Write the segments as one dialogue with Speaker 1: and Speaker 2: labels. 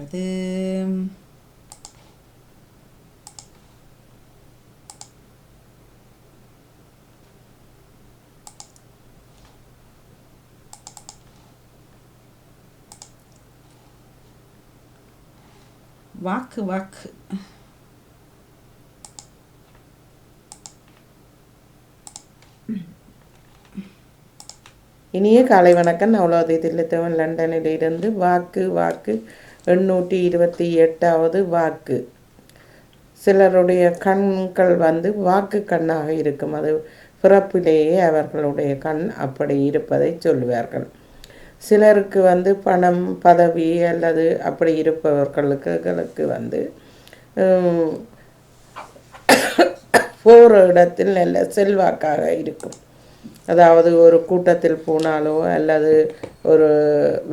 Speaker 1: அடுத்தது வாக்கு வாக்கு.
Speaker 2: இனிய காலை வணக்கம். அவ்வளோதை தில்லத்தவன் லண்டனில் இருந்து. வாக்கு வாக்கு 828வது வாக்கு. சிலருடைய கண்கள் வாக்கு கண்ணாக இருக்கும். அது பிறப்பிலேயே அவர்களுடைய கண் அப்படி இருப்பதை சொல்லுவார்கள். சிலருக்கு பணம் பதவி அல்லது அப்படி இருப்பவர்களுக்கு போகிற இடத்தில் நல்ல செல்வாக்காக இருக்கும். அதாவது ஒரு கூட்டத்தில் போனாலோ அல்லது ஒரு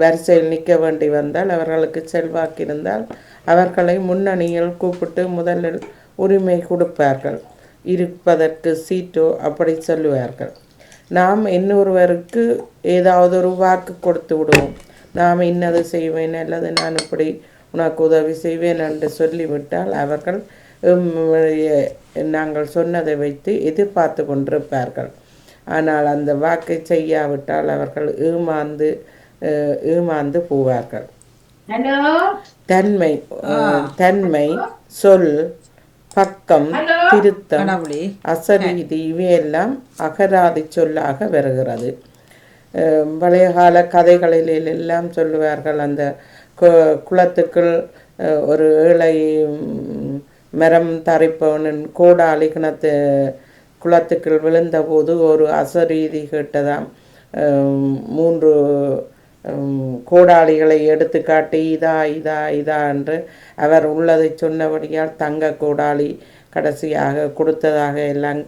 Speaker 2: வரிசையில் நிற்க வேண்டி வந்தால் அவர்களுக்கு செல்வாக்கு இருந்தால் அவர்களை முன்னணியில் கூப்பிட்டு முதலில் உரிமை கொடுப்பார்கள். இருப்பதற்கு சீட்டோ அப்படி சொல்லுவார்கள். நாம் இன்னொருவருக்கு ஏதாவது ஒரு வாக்கு கொடுத்து விடுவோம். நாம் இன்னது செய்வேன் அல்லது நான் இப்படி உனக்கு உதவி செய்வேன் என்று சொல்லிவிட்டால் அவர்கள் நாங்கள் சொன்னதை வைத்து எதிர்பார்த்து கொண்டிருப்பார்கள். ஆனால் அந்த வாக்கை செய்யாவிட்டால் அவர்கள் ஏமாந்து போவார்கள். தன்மை சொல் பக்கம் திருத்தம் அசரீதி இவையெல்லாம் அகராதி சொல்லாக வருகிறது. பழைய கால கதைகளில் எல்லாம் சொல்லுவார்கள். அந்த குளத்துக்குள் ஒரு ஏழை மரம் தரிப்பவனின் கோடாலி குளத்துக்குள் விழுந்தபோது ஒரு அசரீதி கேட்டதாம். 3 கோடாளிகளை எடுத்து காட்டி இதா இதா இதா என்று அவர் உள்ளதை சொன்னபடியால் தங்க கோடாளி கடைசியாக கொடுத்ததாக எல்லாம்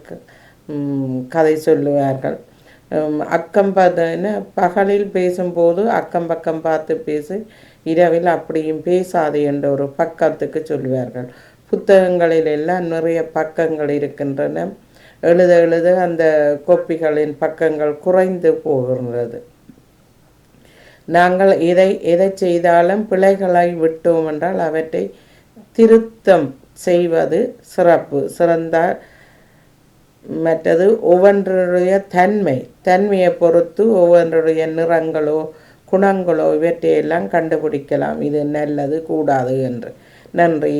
Speaker 2: கதை சொல்லுவார்கள். அக்கம் பகலில் பேசும்போது அக்கம் பக்கம் பார்த்து பேசு, இரவில் அப்படியும் பேசாது என்ற ஒரு பக்கத்துக்கு சொல்லுவார்கள். புத்தகங்களில் எல்லாம் நிறைய பக்கங்கள் இருக்கின்றன. எழுத எழுத அந்த கோப்பிகளின் பக்கங்கள் குறைந்து போகின்றது. நாங்கள் எதை செய்தாலும் பிழைகளை விட்டோம் என்றால் அவற்றை திருத்தம் செய்வது சிறந்த. மற்றது ஒவ்வொன்றுடைய தன்மையை பொறுத்து ஒவ்வொன்றுடைய நிறங்களோ குணங்களோ இவற்றையெல்லாம் கண்டுபிடிக்கலாம். இது நல்லது கூடாது என்று. நன்றி.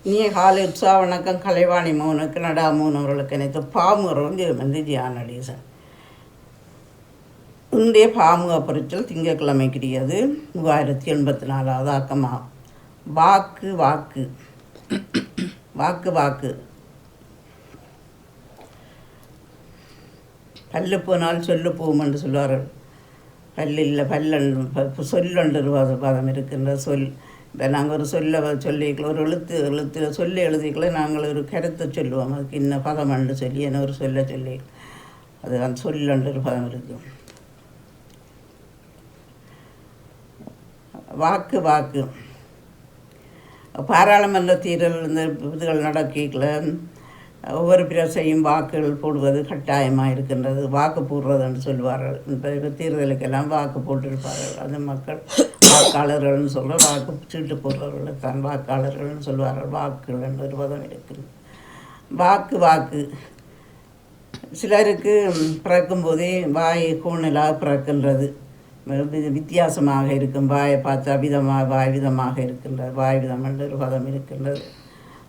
Speaker 3: இனிய காலை உற்சாக வணக்கம். கலைவாணி மோனுக்கு நடா மோனவர்களுக்கு எனக்கு பாமுகிறவன் ஜியான் நடேசன். இன்றைய பாமுக பொறிச்சல் திங்கட்கிழமைக்குரியது 3084வது ஆக்கமாகும். வாக்கு வாக்கு வாக்கு வாக்கு. பல்லு போனால் சொல்லு போகும் என்று சொல்வார்கள். பல்லில் சொல்லொன்று பதம் இருக்கின்ற சொல். இப்போ நாங்கள் ஒரு சொல்லிக்கல ஒரு எழுத்தில் சொல்லி எழுதிக்கல நாங்கள் ஒரு கருத்தை சொல்லுவோம். அதுக்கு இன்ன பதம் என்று சொல்லி என்ன ஒரு சொல்லி அது அந்த சொல்லொன்று ஒரு பதம் இருக்கும். வாக்கு வாக்கு. பாராளுமன்ற தேர்தல் இந்த இதுகள் நடக்கல ஒவ்வொரு பிரசையும் வாக்குகள் போடுவது கட்டாயமாக இருக்கின்றது. வாக்கு போடுறதுன்னு சொல்லுவார்கள். இப்போ தேர்தலுக்கெல்லாம் வாக்கு போட்டிருப்பார்கள். அது மக்கள் வாக்காளர்கள்னு சொல்கிற வாக்கு சீட்டு போடுறவர்கள் தான் வாக்காளர்கள்னு சொல்வார்கள். வாக்குகள் என்ற ஒரு பதம் இருக்குது. வாக்கு வாக்கு. சிலருக்கு பிறக்கும்போதே வாய் கூணலாக பிறக்கின்றது. வித்தியாசமாக இருக்கும். வாயை பார்த்தா வாய் விதமாக இருக்கின்றது. வாய் விதம் என்ற ஒரு பதம் இருக்கின்றது.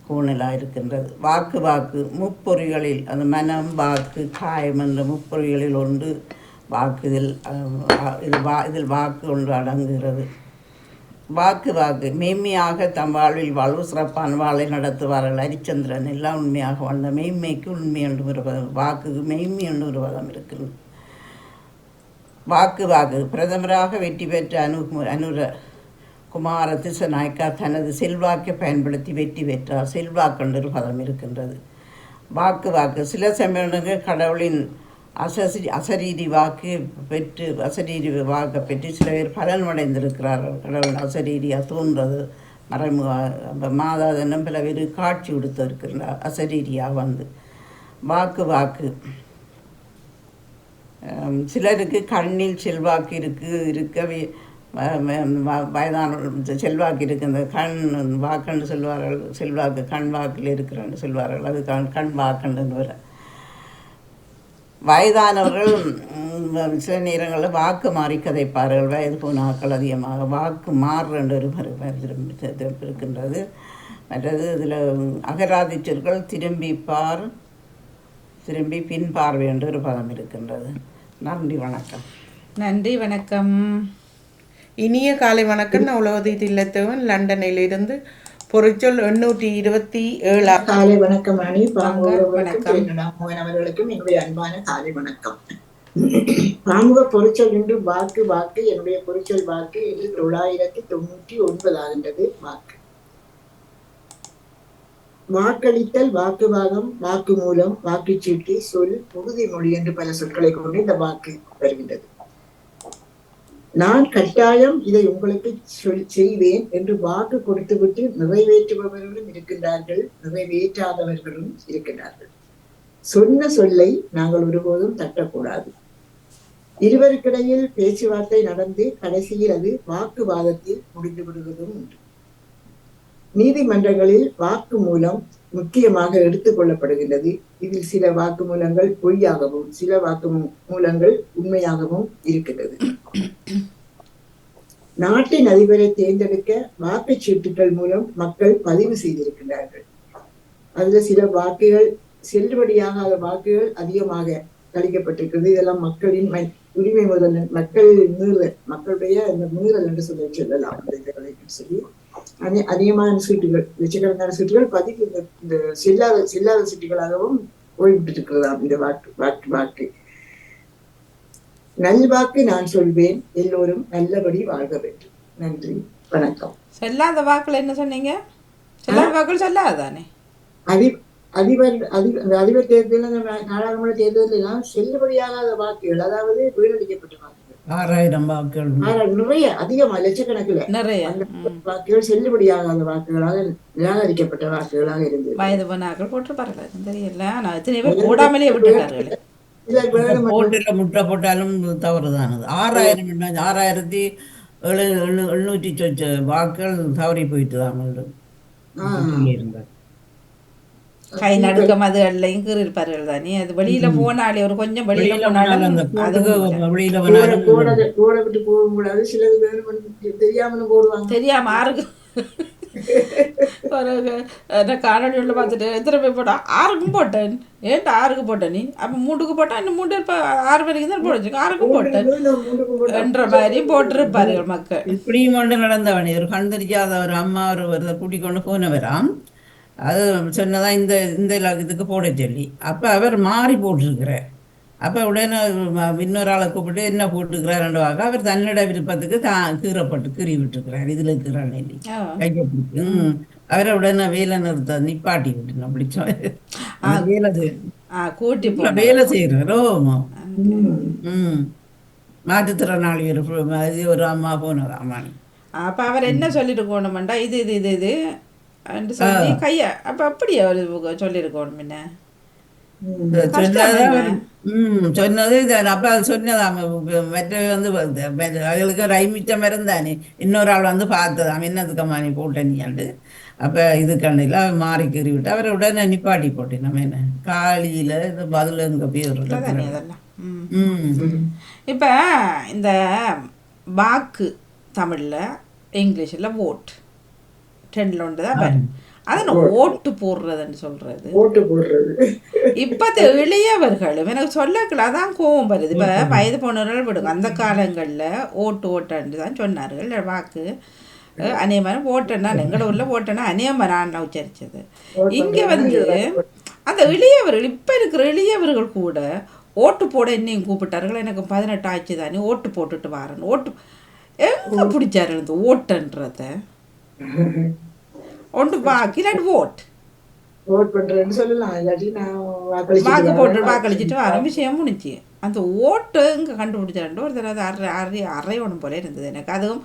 Speaker 3: கூணலாக இருக்கின்றது. வாக்கு வாக்கு முப்பொறிகளில் அந்த மனம் வாக்கு காயம் என்ற முப்பொறிகளில் ஒன்று வாக்கு. இதில் வாக்கு ஒன்று அடங்குகிறது. வாக்கு வாக்கு. மெய்மையாக தம் வாழ்வில் வாழ்வு சிறப்பான வாழை நடத்துவார்கள். ஹரிச்சந்திரன் எல்லாம் உண்மையாக வாழ்ந்த மெய்மைக்கு உண்மை என்று ஒரு பதம், வாக்குக்கு மெய்மை என்று ஒரு பதம் இருக்கிறது. வாக்கு வாக்கு. பிரதமராக வெற்றி பெற்ற அனுர குமார திசநாயக்கா தனது செல்வாக்கை பயன்படுத்தி வெற்றி பெற்றார். செல்வாக்கு ஒரு பதம் இருக்கின்றது. வாக்கு வாக்கு. சில சமயங்கள் கடவுளின் அசரீதி வாக்கு பெற்று வாக்கை பெற்று சில பேர் பலனடைந்திருக்கிறார்கள். கடவுள் அசரீரியாக தோன்றது மறைமுக மாதாதனம் பல பேர் காட்சி கொடுத்து இருக்கிறார் அசரீரியாக வாக்கு வாக்கு. சிலருக்கு கண்ணில் செல்வாக்கு இருக்கவே வயதான செல்வாக்கு இருக்குது, கண் வாக்குன்னு சொல்வார்கள், செல்வாக்கு கண் வாக்கில் இருக்கிறன்னு சொல்வார்கள், அது கண் வாக்குன்னு வர வயதானவர்கள் சில நேரங்களில் வாக்கு மாறி கதைப்பார்கள். வயது போன ஆக்கள் அதிகமாக வாக்கு மாறுன்ற ஒரு மறுபெரும் இருக்கின்றது. மற்றது இதில் அகராதிச்சொற்கள் திரும்பி பின் பார்வை என்ற ஒரு பதம் இருக்கின்றது. நன்றி, வணக்கம்.
Speaker 1: நன்றி, வணக்கம்.
Speaker 2: இனிய காலை வணக்கம். நான் உலகதி தில்லத்தவன், லண்டனிலிருந்து. பொறிச்சொல் 827.
Speaker 4: காலை வணக்கம் அணி
Speaker 1: வணக்கம்.
Speaker 4: அவர்களுக்கும் என்னுடைய அன்பான காலை வணக்கம். பாமுக பொறிச்சொல் என்று வாக்கு வாக்கு என்னுடைய பொறிச்சொல் வாக்கு என்று 999 ஆகின்றது. வாக்கு வாக்களித்தல், வாக்குவாதம், வாக்கு மூலம், வாக்குச்சீட்டு, சொல், உறுதிமொழி என்று பல சொற்களை கொண்டு இந்த வாக்கு வருகின்றது. நான் கட்டாயம் இதை உங்களுக்கு செய்வேன் என்று வாக்கு கொடுத்துவிட்டு நிறைவேற்றுபவர்களும் இருக்கின்றார்கள், நிறைவேற்றாதவர்களும் இருக்கின்றார்கள். சொன்ன சொல்லை நாங்கள் ஒருபோதும் தட்டக்கூடாது. இருவருக்கிடையில் பேச்சுவார்த்தை நடந்து கடைசியில் அது வாக்குவாதத்தில் முடிந்து விடுவதும் உண்டு. நீதிமன்றங்களில் வாக்கு மூலம் முக்கியமாக எடுத்துக் கொள்ளப்படுகின்றது. இதில் சில வாக்கு மூலங்கள் பொய்யாகவும் சில வாக்கு மூலங்கள் உண்மையாகவும் இருக்கின்றது. நாட்டின் அதிபரை தேர்ந்தெடுக்க வாக்குச்சீட்டுகள் மூலம் மக்கள் பதிவு செய்திருக்கின்றார்கள். அதுல சில வாக்குகள் செல்லுபடியாகாத வாக்குகள் அதிகமாக கழிக்கப்பட்டிருக்கிறது. இதெல்லாம் மக்களின் உரிமை முதல் மக்கள் மீறல், மக்களுடைய இந்த மீறல் என்று சொல்லலாம் சொல்லி அதிகமான சீட்டுகள், லட்சக்கணக்கான சீட்டுகள் பதிவு இந்த செல்லாத சீட்டுகளாகவும் ஓய்விட்டு இருக்கிறதாம். இந்த வாக்கு நல்வாக்கு நான் சொல்வேன், எல்லோரும் நல்லபடி வாழ்க வேண்டும். நன்றி, வணக்கம்.
Speaker 1: செல்லாத வாக்குல என்ன சொன்னீங்க? செல்லாத வாக்குகள் செல்லாதானே?
Speaker 4: அதிபர் தேர்தல், நாடாளுமன்ற தேர்தலாம் செல்லுபடியாகாத வாக்குகள், அதாவது வீணடிக்கப்பட்ட வாக்குகள்
Speaker 3: 6000 வாக்குகள்
Speaker 4: நிறைய அதிகமா லட்சக்கணக்கில்
Speaker 1: நிறைய
Speaker 4: வாக்குகள் செல்லுபடியாகாத வாக்குகளாக நிராகரிக்கப்பட்ட வாக்குகளாக இருந்தது.
Speaker 1: வயது போனாக்கள் போட்டிருப்பார்கள், தெரியல. நான் இத்தனை பேர் போடாமலே விட்டுட்டார்கள்.
Speaker 3: ஓட்டுல முட்டை போட்டாலும் தவறுதானது. 6700 வாக்குகள் தவறி போயிட்டு தான் இருந்தார்.
Speaker 1: கை நடுக்கம் அது எல்லாம் கீறிருப்பார்கள் தானே. அது வெளியில போனாலே ஒரு கொஞ்சம் வெளியில போனாலும்
Speaker 4: போட விட்டு போக கூடாது. சிலது தெரியாமலும் போடுவாங்க.
Speaker 1: தெரியாம ஆறுக்கு ஒரு காணொலி உள்ள பார்த்துட்டு எத்தனை பேர் போட்டா 6க்கும் போட்டேன். ஏன்டா 6க்கு போட்டேன் நீ? அப்போ 3க்கு போட்டா இன்னும் 3 இப்போ 6 வரைக்கும் தான் போடுச்சு. 6க்கு போட்டேன் என்ற மாதிரி போட்டிருப்பார்கள் மக்கள்.
Speaker 3: இப்படியும் கொண்டு நடந்தவனே ஒரு கண் தெரியாத ஒரு அம்மா ஒரு கூட்டிக் கொண்டு போனவராம். அது சொன்னதான் இந்த இதுக்கு போட சொல்லி. அப்போ அவர் மாறி போட்டிருக்கிறார். அப்போ உடனே இன்னொரு ஆளை கூப்பிட்டு என்ன போட்டுக்கிறாருன்ற வாங்க அவர் தன்னோட விருப்பத்துக்கு கீறி விட்டுருக்கிறார். இதில் இருக்கிறாள் கையப்பிடிக்கு. அவரை உடனே வேலை நிறுத்த நிப்பாட்டி விட்டு அப்படி வேலை செய்கிறாரோ. மாற்றுத்திறனாளி ஒரு அம்மா போனதாம்மா.
Speaker 1: அப்போ அவர் என்ன சொல்லியிருக்கணுமெண்டா இது சொல்லி கைய அப்போ அப்படியே அவர் சொல்லியிருக்கணும். என்ன
Speaker 3: சொன்னது அப்ப அது சொன்னதாம். மற்ற அவங்களுக்கு ரைமிச்சம் இருந்தானே இன்னொரு ஆள் பார்த்ததாம், என்னதுக்கம்மா நீ போட்ட நீண்டு. அப்ப இது கண்ணில மாறி கீறி விட்டு அவரை உடனே நிப்பாட்டி போட்டேன். நம்ம என்ன காலியில இந்த பதில் எங்க பேர்
Speaker 1: அதெல்லாம். இப்ப இந்த வாக்கு தமிழ்ல இங்கிலீஷ்ல ஓட் ட்ரெண்ட்ல ஒன்றுதான் பாரு. அதனை ஓட்டு போடுறதுன்னு சொல்றது. இப்பத்த இளையவர்களும் எனக்கு சொல்லக்கல அதான் கோவம் வருது. இப்ப வயது போனவர்கள் விடுங்க, அந்த காலங்கள்ல ஓட்டுன்னு தான் சொன்னார்கள். வாக்கு அநியமனம் ஓட்டன்னா எங்களோட ஊர்ல ஓட்டன்னா அநியமனான்னு உச்சரிச்சது. இங்க அந்த இளையவர்கள் இப்ப இருக்கிற இளையவர்கள் கூட ஓட்டு போட என்னையும் கூப்பிட்டார்கள். எனக்கு 18 ஆச்சு தானே ஓட்டு போட்டுட்டு வரேன். ஓட்டு எங்க பிடிச்சாரு இந்த ஓட்டுன்றத? ஒன்று வாக்கு இல்லாட்டி வாக்கு போட்டு வாக்களிச்சுட்டு வர விஷயம் முடிச்சு. அந்த ஓட்டு இங்கே கண்டுபிடிச்சாண்டு ஒருத்தர் அது அறையணும் போல இருந்தது எனக்கு. அதுவும்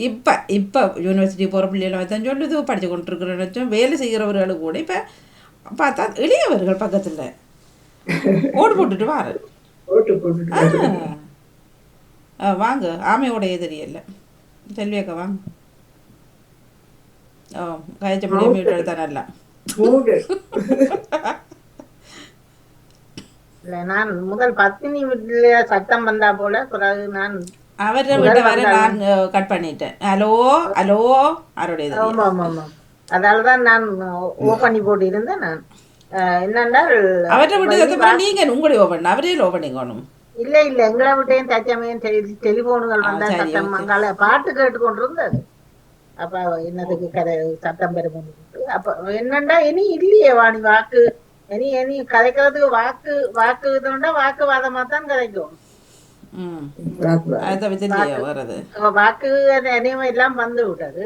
Speaker 1: இப்போ யூனிவர்சிட்டி போகிற பிள்ளைகளை தான் சொல்லுது, படித்து கொண்டிருக்கிற வேலை செய்கிறவர்களும் கூட இப்போ பார்த்தா இளையவர்கள் பக்கத்தில் ஓட்டு போட்டுட்டு வாங்க ஆமையோடைய தெரியல செல்வி அக்கா வாங்க. ஓ கழிச்ச முடியும் வீட்டு எடுத்தானல்ல.
Speaker 4: மூடு.
Speaker 5: இல்ல நான் முதல் பத்தினி வீட்டுல சத்தம் வந்தா போல பிறகு நான்
Speaker 1: அவரை விட்ட வர நான் கட் பண்ணிட்டேன். ஹலோ ஹலோ அவருடைய
Speaker 5: ஆமா ஆமா ஆமா அதாலதான் நான் ஓ பண்ணி போட்டு இருந்தேன். நான் என்னென்றால்
Speaker 1: அவரை விட்டு சத்தம் நீங்க உங்களுடைய ஓபன் அவரே லோ பண்ணிக்கணும்.
Speaker 5: இல்ல இல்ல எங்களை விட்டையும் தச்சமையும் டெலிபோனுகள் வந்தா
Speaker 1: சரி,
Speaker 5: சத்தம்
Speaker 1: okay.
Speaker 5: மங்கால பாட்டு கேட்டுக்கொண்டு இருந்தது. அப்ப என்னதுக்கு கதை சத்தம் பெருமை. அப்ப என்னண்டா இனி இல்லையே வாணி வாக்கு இனி இனி கதைக்கிறதுக்கு வாக்கு இதுண்டா வாக்குவாதமா தான் கதைக்கும்.
Speaker 1: அதை விதிலையா வர்றது
Speaker 5: வாக்கு நினைவு எல்லாம் வந்து விட்டது.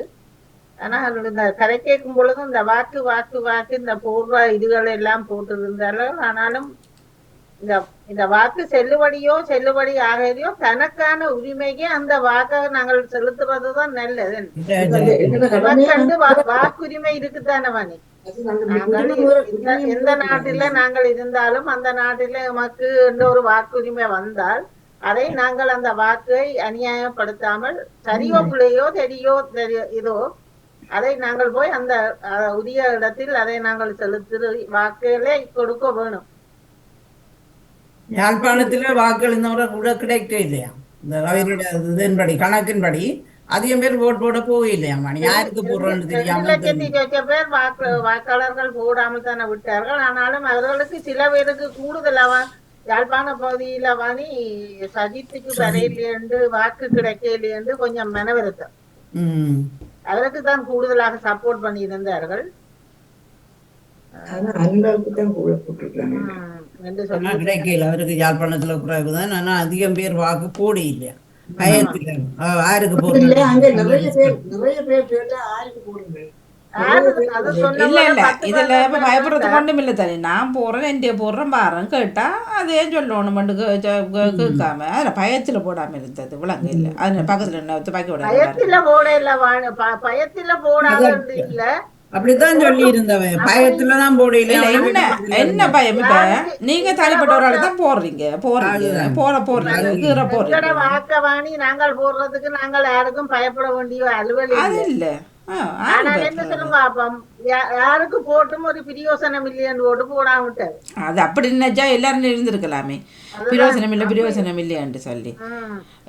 Speaker 5: ஆனா இந்த கதை கேட்கும் பொழுதும் இந்த வாக்கு வாக்கு வாக்கு இந்த பூர்வ இதுகள் எல்லாம் போட்டு இருந்தாலும் ஆனாலும் இந்த வாக்கு செல்லுபடியோ செல்லுபடி ஆகையோ தனக்கான உரிமைக்கு அந்த வாக்கை நாங்கள் செலுத்துறதுதான் நல்லது. வாக்குரிமை இருக்குதானே வாணி. எந்த நாட்டில நாங்கள் இருந்தாலும் அந்த நாட்டில நமக்கு எந்த ஒரு வாக்குரிமை வந்தால் அதை நாங்கள் அந்த வாக்கை அநியாயப்படுத்தாமல் சரியோ பிள்ளையோ தெரியோ இதோ அதை நாங்கள் போய் அந்த உரிய இடத்தில் அதை நாங்கள் செலுத்து வாக்குகளை கொடுக்க வேணும்.
Speaker 3: யாழ்ப்பாணத்துல வாக்குகள் இந்த முறை கூட கிடைக்க இல்லையா? இந்த அவருடைய இதன்படி கணக்கின்படி அதிகம் பேர் ஓட் போட போகலையா? மணி யாருக்கு போடுறோன்னு தெரியாம
Speaker 5: 2,00,000 பேர் வாக்காளர்கள் போடாமல் தானே விட்டார்கள். ஆனாலும் அவர்களுக்கு சில பேருக்கு கூடுதலாக யாழ்ப்பாண பகுதியில வாணி சஜித்துக்கு வரையிலேருந்து வாக்கு கிடைக்கலையென்று கொஞ்சம் மனவருத்தம். அவருக்கு தான் கூடுதலாக சப்போர்ட் பண்ணி இருந்தார்கள்.
Speaker 3: கிடைக்கல அவருக்கு யாழ்ப்பாணத்துல குறைவுதான். ஆனா அதிகம் பேர் வாக்கு போட இல்லையா? பயத்துல யாருக்கு போடுறது?
Speaker 1: இல்ல இல்ல இதுல பயப்படுறதுக்கு ஒண்ணும் இல்ல தானே. நான் போறேன் என்கிட்ட போடுறேன் பாருன்னு கேட்டா அதே சொல்லணும் கேட்காம அதுல பயத்துல போடாம இருந்தது விளங்க இல்ல. அது பக்கத்துல என்ன துப்பாக்கி விட
Speaker 5: பயத்துல போட இல்ல பயத்துல போடாத இல்ல
Speaker 3: அப்படித்தான் சொல்லி இருந்தவன். பயத்துலதான் போடல.
Speaker 1: என்ன என்ன பயம்? இப்ப நீங்க தனிப்பட்ட ஒரு ஆளு தான் போடுறீங்க போடுறீங்க கீரை போடுறீங்க.
Speaker 5: வாக்கவாணி நாங்கள் போடுறதுக்கு நாங்கள் யாருக்கும் பயப்பட வேண்டிய அலுவலகம்
Speaker 1: அது இல்ல.
Speaker 5: என்ன சொல்லுங்க யாருக்கு போட்டும் ஒரு பிரயோசனம் இல்லையான்னு போட்டு போடாம விட்டாரு.
Speaker 1: அது அப்படி நினைச்சா எல்லாரும் இருந்திருக்கலாமே. பிரயோசனம் இல்லையான்னு சொல்லி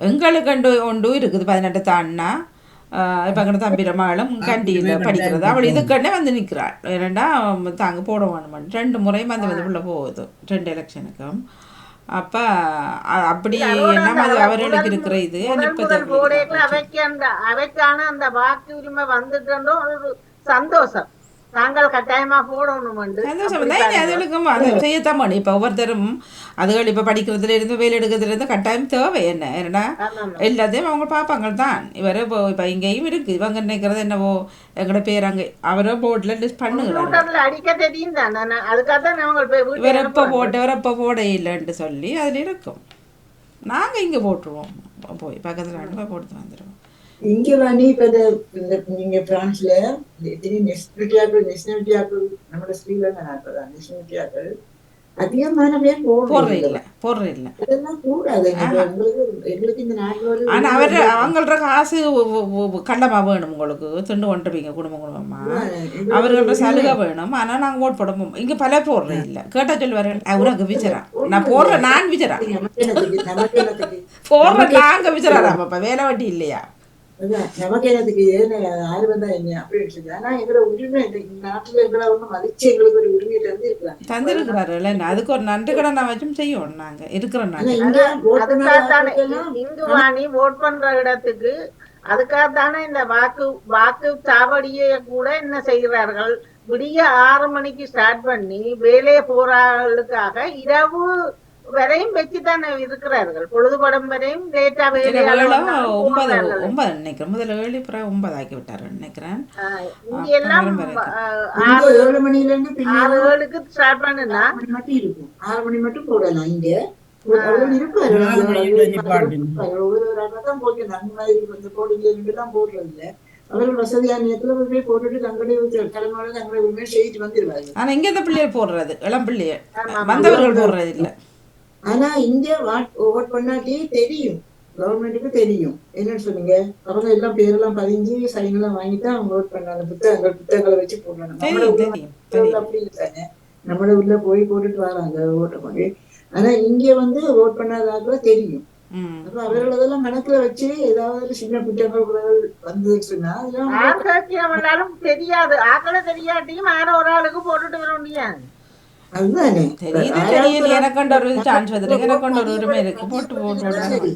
Speaker 1: எங்களுக்கு ஒன்று இருக்குது 18 தான்னா. இப்போ எங்கட தம்பிர மகளும் கண்டியில் படிக்கிறது. அவள் இதுக்கண்ணே வந்து நிற்கிறாள். ஏன்னா தாங்க போட வேணுமான்னு 2 முறையும் வந்து உள்ள போகுது 2 எலெக்ஷனுக்கும். அப்போ அப்படி என்ன அது அவர்களுக்கு இருக்கிற இது
Speaker 5: அவைக்கான அந்த வாக்கு உரிமை வந்துட்டோ ஒரு சந்தோஷம். நாங்கள் கட்டாயமா போடணும்
Speaker 1: அதுகளுக்கும் அது செய்யத்தான் பண்ணி. இப்போ ஒவ்வொருத்தரும் அதுகள் இப்போ படிக்கிறதுல இருந்து வேலை எடுக்கிறதுல இருந்து கட்டாயம் தேவை என்ன ஏன்னா எல்லாத்தையும் அவங்க பார்ப்பாங்க தான். இவரை இப்போ இங்கேயும் இருக்கு இவங்க நினைக்கிறது என்னவோ எங்களோட பேர் அங்கே அவரோ போர்டில் லிஸ்ட் பண்ணுகிறாங்க.
Speaker 5: அடிக்க தெரியும் தானே அதுக்காகத்தான்
Speaker 1: இவர் எப்போ போட இல்லைன்ட்டு சொல்லி அதில் இருக்கும். நாங்கள் இங்கே போட்டுருவோம் போய் பக்கத்தில் 2 போய் போட்டு வந்துடுவோம்.
Speaker 4: இங்க வாணி இப்ப நீங்க பிரான்ஸ்ல நேஷனாலிட்டியாக்கள் நம்ம ஸ்ரீலங்கா நாட்டுதான் நேஷனாலிட்டியாக்கள் அதிகமான பேர்
Speaker 1: போடுறதில்ல
Speaker 4: அதெல்லாம் கூடாது. எங்களுக்கு இந்த நாட்டில்
Speaker 1: ஆனா அவங்களோட காசு கண்டமா வேணும். உங்களுக்கு திண்டு கொண்டுருப்பீங்க குடும்பமா அவர்களோட சலுகை வேணும். ஆனா நாங்க ஓட் போட இங்க பல போடுறது இல்ல. கேட்டா சொல்லுவார்கள் உனக்கு விஜரா நான் போடுறேன் நான் விஜரா போடுறேன் நாங்க விஜராப்ப வேலை வட்டி இல்லையா
Speaker 4: நமக்கு என்னதுக்கு ஆறு வந்தா என்ன அப்படின்னு. ஆனா எங்களோட உரிமை நாட்டுல எங்களை ஒண்ணு மதிச்சு எங்களுக்கு ஒரு உரிமையை
Speaker 1: தந்திருக்கிறாரு. அதுக்கு ஒரு நன்றி கடன் வச்சும் செய்யும். நாங்க இருக்கிறோம்
Speaker 5: இந்துவாணி ஓட் பண்ற இடத்துக்கு அதுக்காகத்தானே இந்த வாக்கு சாவடியை கூட என்ன செய்கிறார்கள் விடிய 6 மணிக்கு ஸ்டார்ட் பண்ணி வேலையை போறாளுக்காக இரவு வரையும் வச்சுதானே இருக்கிறார்கள். பொழுதுபடம் வரையும் லேட்டா
Speaker 1: 9 நினைக்கிறேன். முதல்ல 7 9 ஆக்கி விட்டாரு நினைக்கிறேன்.
Speaker 5: இங்க எல்லாம் 7 மணில இருந்து 6 ஸ்டார்ட் பண்ணுனா
Speaker 4: 6 மணி மட்டும் இருக்கும். 6 மணி மட்டும் போடலாம். இங்க இருப்பாரு ஒவ்வொரு போட்டு நன்மை போடுறதுதான் போடுறது இல்ல. அவர்கள் வசதியான நேரத்துல போய் போட்டுட்டு தங்களுடைய தலைமுறை தங்களுடைய உண்மையை செய்துட்டு வந்துருவாங்க.
Speaker 1: ஆனா இங்க இந்த பிள்ளைய போடுறது இளம் பிள்ளைய வந்தவர்கள் போடுறது இல்ல.
Speaker 4: ஆனா இங்க ஓட் பண்ணாட்டி தெரியும் கவர்மெண்ட்டுக்கு தெரியும். என்னன்னு சொன்னீங்க, அவங்க எல்லாம் பேரெல்லாம் பதிஞ்சு சைன் எல்லாம் வாங்கிட்டு அவங்க ஓட் பண்ணாங்க. புத்தகங்களை வச்சு போடுறாங்க. நம்மளோட
Speaker 1: தெரியும்
Speaker 4: உள்ள
Speaker 1: தெரியும் தெரியும்.
Speaker 4: அப்படி இல்லைங்க. நம்மளோட உள்ள போய் போட்டுட்டு வராங்க ஓட்ட பண்ணி. ஆனா இங்க வந்து ஓட் பண்ணாதாக்குல தெரியும்.
Speaker 1: ம்
Speaker 4: அப்ப அவர்களதெல்லாம் கணக்குல வச்சு ஏதாவது சின்ன குற்றங்கள் வந்ததுன்னு சொன்னா அதெல்லாம்
Speaker 5: ஆசாக்கியம் பண்ணாலும் தெரியாது. ஆக்களை தெரியாட்டியும் யாரோ ஒரு ஆளுக்கு போட்டுட்டு வர முடியாது.
Speaker 4: அதுதானே
Speaker 1: தெரியுது தெரியுது. எனக்கு கொண்ட ஒரு சான்ஸ் வந்துருக்கு, எனக்கு கொண்ட ஒரு உரிமை இருக்கு, போட்டு போட்டு விட.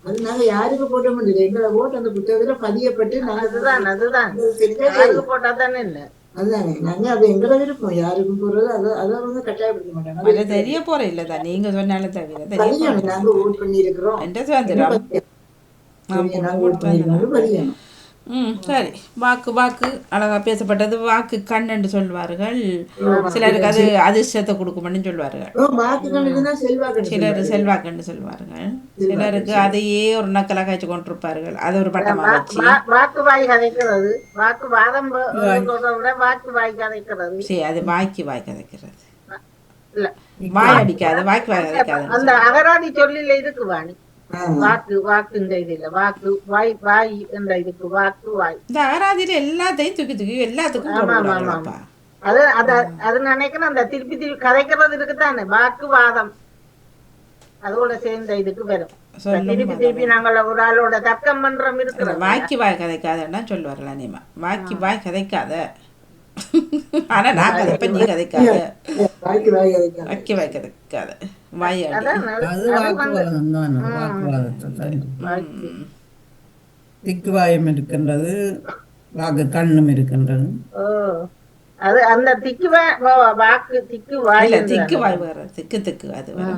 Speaker 4: அது நாங்க யாருக்கு போட்ட முடியல. எங்களோட ஓட்டு அந்த புத்தகத்துல பதியப்பட்டு
Speaker 5: அதுதான் அதுதான்
Speaker 4: தெரிஞ்சா
Speaker 5: யாருக்கு போட்டா தானே இல்ல.
Speaker 4: அதுதானே நாங்க அது எங்களோட விருப்பம். யாருக்கும் போறது அதை வந்து கட்டாயப்படுத்த மாட்டாங்க.
Speaker 1: அது தெரிய போற இல்லதான், நீங்க சொன்னாலும் தவிர தெரிய
Speaker 4: பதியணும்.
Speaker 1: போற.
Speaker 4: நாங்க ஓட் பண்ணி இருக்கிறோம்.
Speaker 1: என்ற சுதந்திரம்.
Speaker 4: நாங்க ஓட் பண்ணிருக்கோம் பதியணும்.
Speaker 1: சரி. வாக்கு வாக்கு அழகா பேசப்பட்டது. வாக்கு கண் என்று சொல்வார்கள். சிலருக்கு அது அதிர்ஷ்டத்தை கொடுக்கும்னு சொல்வார்கள்.
Speaker 4: வாக்குகள் இருந்தா செல்வாக்கு
Speaker 1: சிலர் செல்வாக்குன்னு சொல்வார்கள். சிலருக்கு அதையே ஒரு நக்கலா காய்ச்சி கொண்டிருப்பார்கள். அது ஒரு பட்டமா வச்சு.
Speaker 5: வாக்கு வாய் கதைக்கிறது, வாக்கு வாதம் விட வாக்கு வாய் கதைக்கிறது.
Speaker 1: சரி, அது வாய்க்கு வாய் கதைக்கிறது.
Speaker 5: இல்ல
Speaker 1: வாய் அடிக்காது, வாய்க்கு வாய் கதைக்காது.
Speaker 5: அந்த அகராதி சொல்லில இருக்கு வாணி. வாக்கு வாக்கு இந்த இது இல்ல, வாக்கு வாய் வாய் என்ற இதுக்கு வாக்கு வாய்.
Speaker 1: இந்த அகராதியில எல்லாத்தையும் தூக்கி தூக்கி எல்லாத்துக்கும் போடுவாங்கப்பா.
Speaker 5: அது அது நினைக்கிறேன். அந்த திருப்பி திருப்பி கதைக்கிறது இருக்குதானே வாக்கு வாதம், அதோட சேர்ந்த இதுக்கு வரும். திருப்பி திருப்பி நாங்கள் ஒரு ஆளோட தர்க்கம் பண்றோம் இருக்கிறோம்.
Speaker 1: வாய்க்கு வாய் கதைக்காதன்னா சொல்லுவார்கள் அனிமா. வாய்க்கு வாய் கதைக்காத, ஆனா நான் கதைப்ப நீ கதைக்காத. வாய்க்கு வாய் கதைக்காத, வாய் அடி.
Speaker 3: அது வாக்குவாதம் தான். வாக்குவாதத்தை திக்குவாயம் இருக்கின்றது, வாக்கு கண்ணும் இருக்கின்றது.
Speaker 5: அது அந்த திக்கு வாக்கு திக்கு வாய்
Speaker 1: இல்ல, திக்கு வாய் வேற, திக்கு திக்கு அது வேற.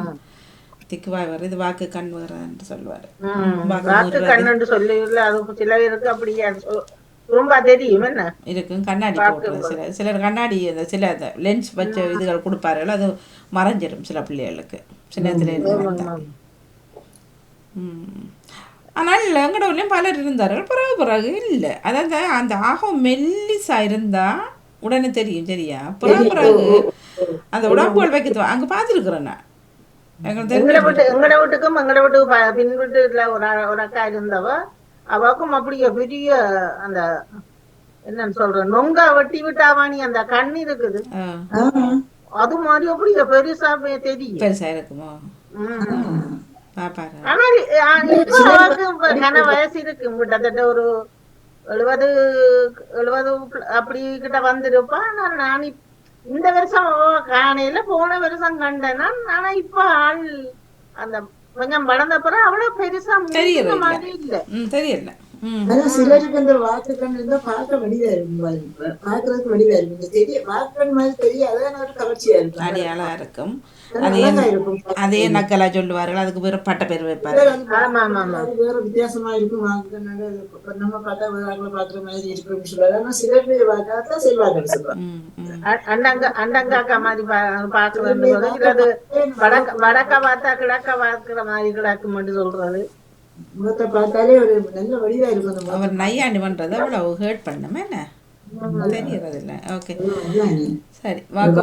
Speaker 1: திக்கு வாய் வேற, இது வாக்கு கண் வேற என்று சொல்லுவாரு.
Speaker 5: வாக்கு கண்ணு சொல்லி அது சில இருக்கு. அப்படியே ரொம்ப தெரியும் என்ன
Speaker 1: இருக்கும். கண்ணாடி போட்டு சிலர் கண்ணாடி அந்த சில லென்ஸ் வச்ச இதுகள் கொடுப்பார்கள், அது மறைஞ்சிடும் சில பிள்ளைகளுக்கு சின்னத்துல இருந்து. ஆனால் எங்கட ஊர்லயும் பலர் இருந்தார்கள். பிறகு பிறகு இல்லை, அதாவது அந்த ஆகம் மெல்லிசா இருந்தா உடனே தெரியும். சரியா? பிறகு பிறகு அந்த உடம்புகள் வைக்க அங்க பாத்துருக்குறேன் நான்.
Speaker 5: எங்கட வீட்டுக்கும் எங்கட வீட்டுக்கு பின் வீட்டுல ஒரு அக்கா இருந்தவ, அவக்கும் அப்படியே பெரிய அந்த என்னன்னு சொல்ற நொங்கா வெட்டி விட்டாவானி அந்த கண் இருக்குது. அது மாதிரி அப்படியே பெருசா தெரியும்.
Speaker 1: பெருசா இருக்குமோ?
Speaker 5: ஆனால் இப்ப அவருக்கு கன வயசு இருக்கு, கிட்டத்தட்ட ஒரு 70 அப்படி கிட்ட வந்திருப்பா. நான் இந்த வருஷம் காணையில போன வருஷம் கண்டேன். ஆனா இப்ப ஆள் அந்த கொஞ்சம் வளர்ந்த பிறகு அவ்வளவு பெருசா தெரியல மாதிரி இல்ல.
Speaker 1: தெரியல.
Speaker 4: சிலருக்கு அந்த வாக்குக்கண் இருந்தா பார்க்க வடிவா இருக்கும், பாக்குறதுக்கு வடிவா இருக்கும். இந்த தெரிய வாக்குக்கண் மாதிரி தெரியாது, ஒரு கவர்ச்சியா இருக்கும்,
Speaker 1: அடையாளா இருக்கும். அதே நக்கலா சொல்லுவார்கள், அதுக்கு வேற பட்ட பேர் வைப்பாரு.
Speaker 4: வேற வித்தியாசமா இருக்கும். வாக்குக்கண் நம்ம பார்த்தா வேற பாக்குற மாதிரி இருக்குன்னு சொல்லுவாங்க. ஆனா சிலருடைய வாக்காத்தான் செல்வாக்கு சொல்லுவாங்க.
Speaker 5: அண்டங்காக்கா மாதிரி பாக்குறது, வடக்க பார்த்தா கிழக்க பாக்குற மாதிரி கிடக்கும்னு சொல்றது.
Speaker 4: முகத்தை பார்த்தாலே ஒரு நல்ல வடிவா இருக்கும்.
Speaker 1: அவர் நையாண்டி பண்றது அவ்வளவு ஹேர்ட் பண்ணுமே என்ன தெரியறது இல்லை. ஓகே, சரி. வாக்கு